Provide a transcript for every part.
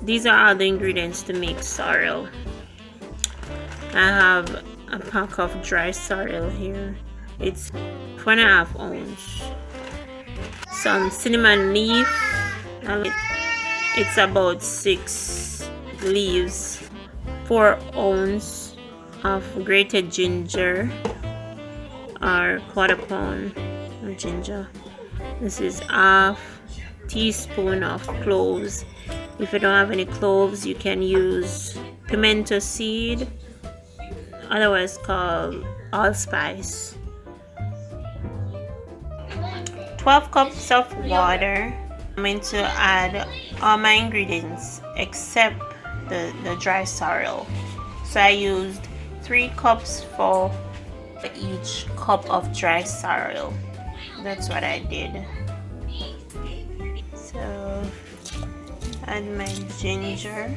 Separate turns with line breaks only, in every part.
these are all the ingredients to make sorrel. I have a pack of dry sorrel here. It's 1.5 ounce. Some cinnamon leaf. It's about 6 leaves. 4 ounce of grated ginger, or 1/4 pound of ginger. This is 1/2 teaspoon of cloves. If you don't have any cloves, you can use pimento seed, otherwise called allspice. 12 cups of water. I'm going to add all my ingredients except the dry sorrel. So I used 3 cups for each cup of dry sorrel. That's what I did. So add my ginger,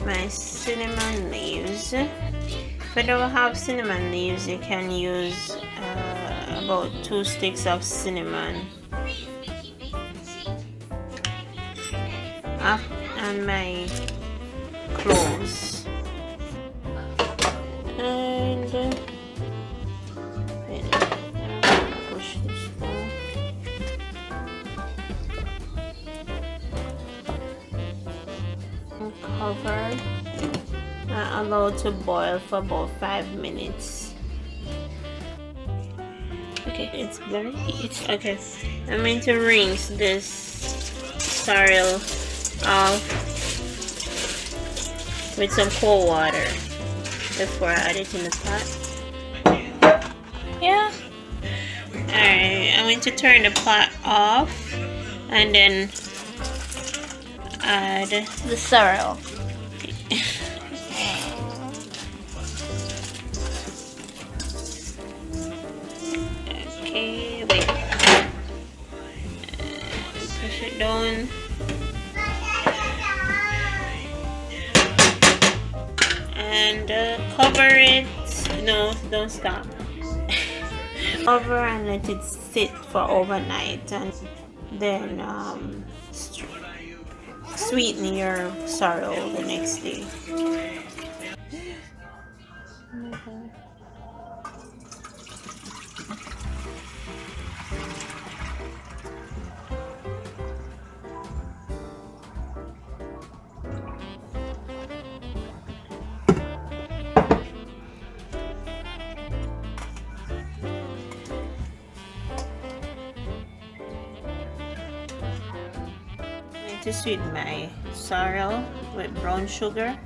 my cinnamon leaves. If you don't have cinnamon leaves, you can use about 2 sticks of cinnamon. And my cloves. And push this down. Cover and allow to boil for about 5 minutes. Okay, it's very okay. I'm going to rinse this sorrel off with some cold water before I add it in the pot. Yeah. Alright, I'm going to turn the pot off and then add the sorrel. Okay, wait. Push it down. And cover it. No, don't stop. Cover and let it sit for overnight, and then sweeten your sorrel the next day. To sweeten my sorrel with brown sugar.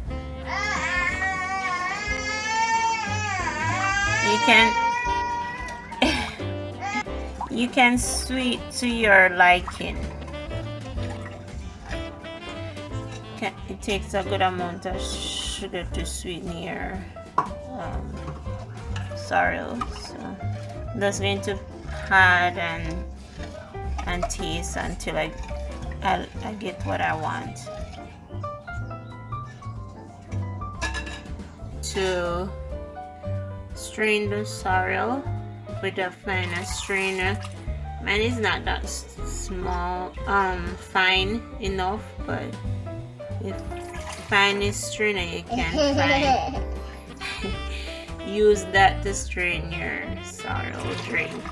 You can sweet to your liking. It takes a good amount of sugar to sweeten your sorrel. So I'm just going to add and taste until I get what I want. To strain the sorrel with a finer strainer. Mine is not that small, fine enough, but if fine is strainer, you can find. Use that to strain your sorrel drink,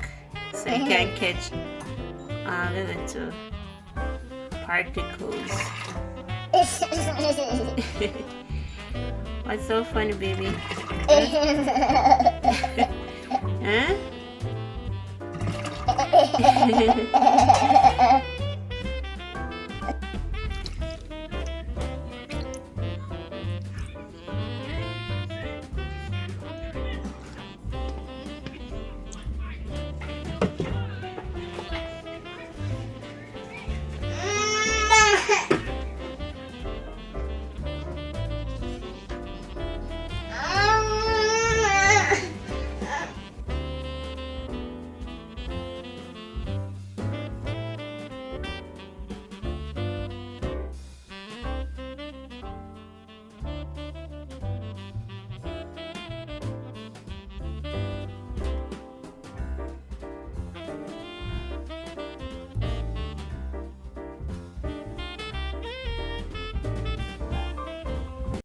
so you can catch the little particles. What's so funny, baby? Huh?